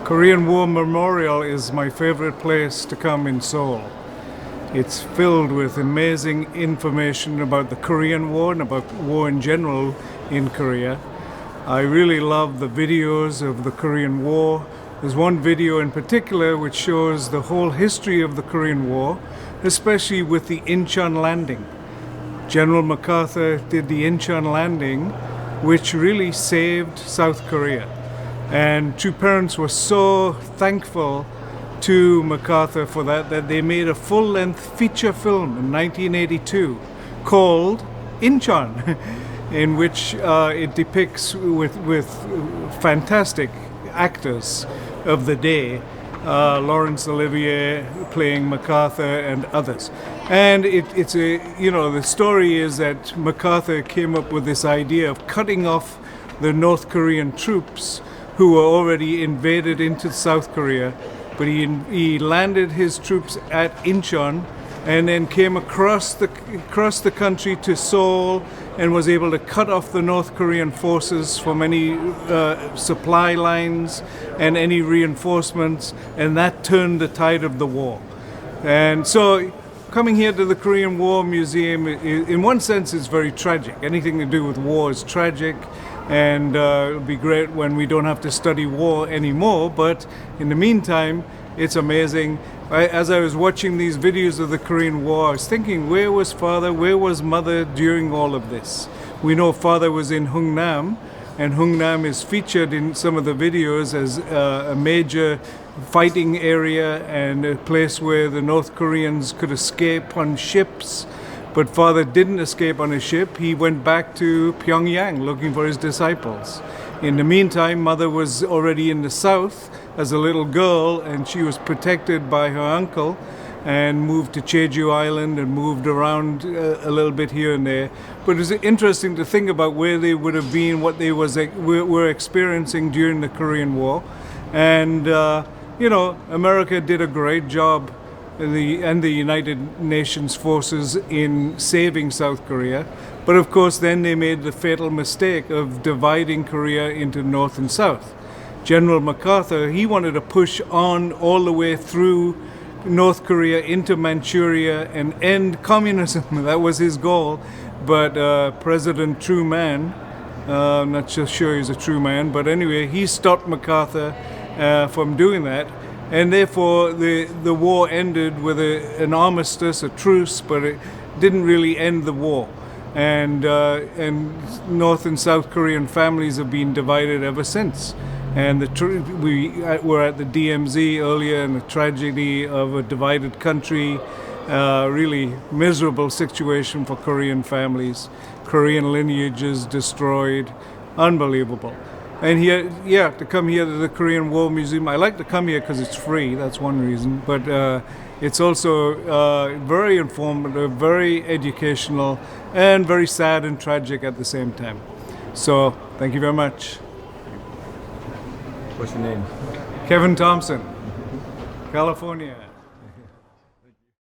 Korean War Memorial is my favorite place to come in Seoul. It's filled with amazing information about the Korean War and about war in general in Korea. I really love the videos of the Korean War. There's one video in particular which shows the whole history of the Korean War, especially with the Incheon landing. General MacArthur did the Incheon landing, which really saved South Korea. And two parents were so thankful to MacArthur for that they made a full-length feature film in 1982 called Incheon, in which it depicts with fantastic actors of the day, Laurence Olivier playing MacArthur and others. And the story is that MacArthur came up with this idea of cutting off the North Korean troops who were already invaded into South Korea, but he landed his troops at Incheon and then came across the country to Seoul and was able to cut off the North Korean forces from any supply lines and any reinforcements, and that turned the tide of the war. And so coming here to the Korean War Museum, in one sense, is very tragic. Anything to do with war is tragic, and it'll be great when we don't have to study war anymore, but in the meantime, it's amazing. As I was watching these videos of the Korean War, I was thinking, where was Father, where was Mother during all of this? We know Father was in Hungnam, and Hungnam is featured in some of the videos as a major fighting area and a place where the North Koreans could escape on ships. But Father didn't escape on a ship. He went back to Pyongyang looking for his disciples. In the meantime, Mother was already in the south as a little girl, and she was protected by her uncle and moved to Jeju Island and moved around a little bit here and there. But it was interesting to think about where they would have been, what they were experiencing during the Korean War. And, America did a great job, and the United Nations forces, in saving South Korea. But of course, then they made the fatal mistake of dividing Korea into North and South. General MacArthur, he wanted to push on all the way through North Korea into Manchuria and end communism. That was his goal. But President Truman, I'm not so sure he's a true man, but anyway, he stopped MacArthur from doing that. And therefore, the war ended with an armistice, a truce, but it didn't really end the war. And North and South Korean families have been divided ever since. And we were at the DMZ earlier, and the tragedy of a divided country, really miserable situation for Korean families, Korean lineages destroyed, unbelievable. And here, to come here to the Korean War Museum, I like to come here because it's free, that's one reason, but it's also very informative, very educational, and very sad and tragic at the same time. So, thank you very much. What's your name? Reverend Thompson, California.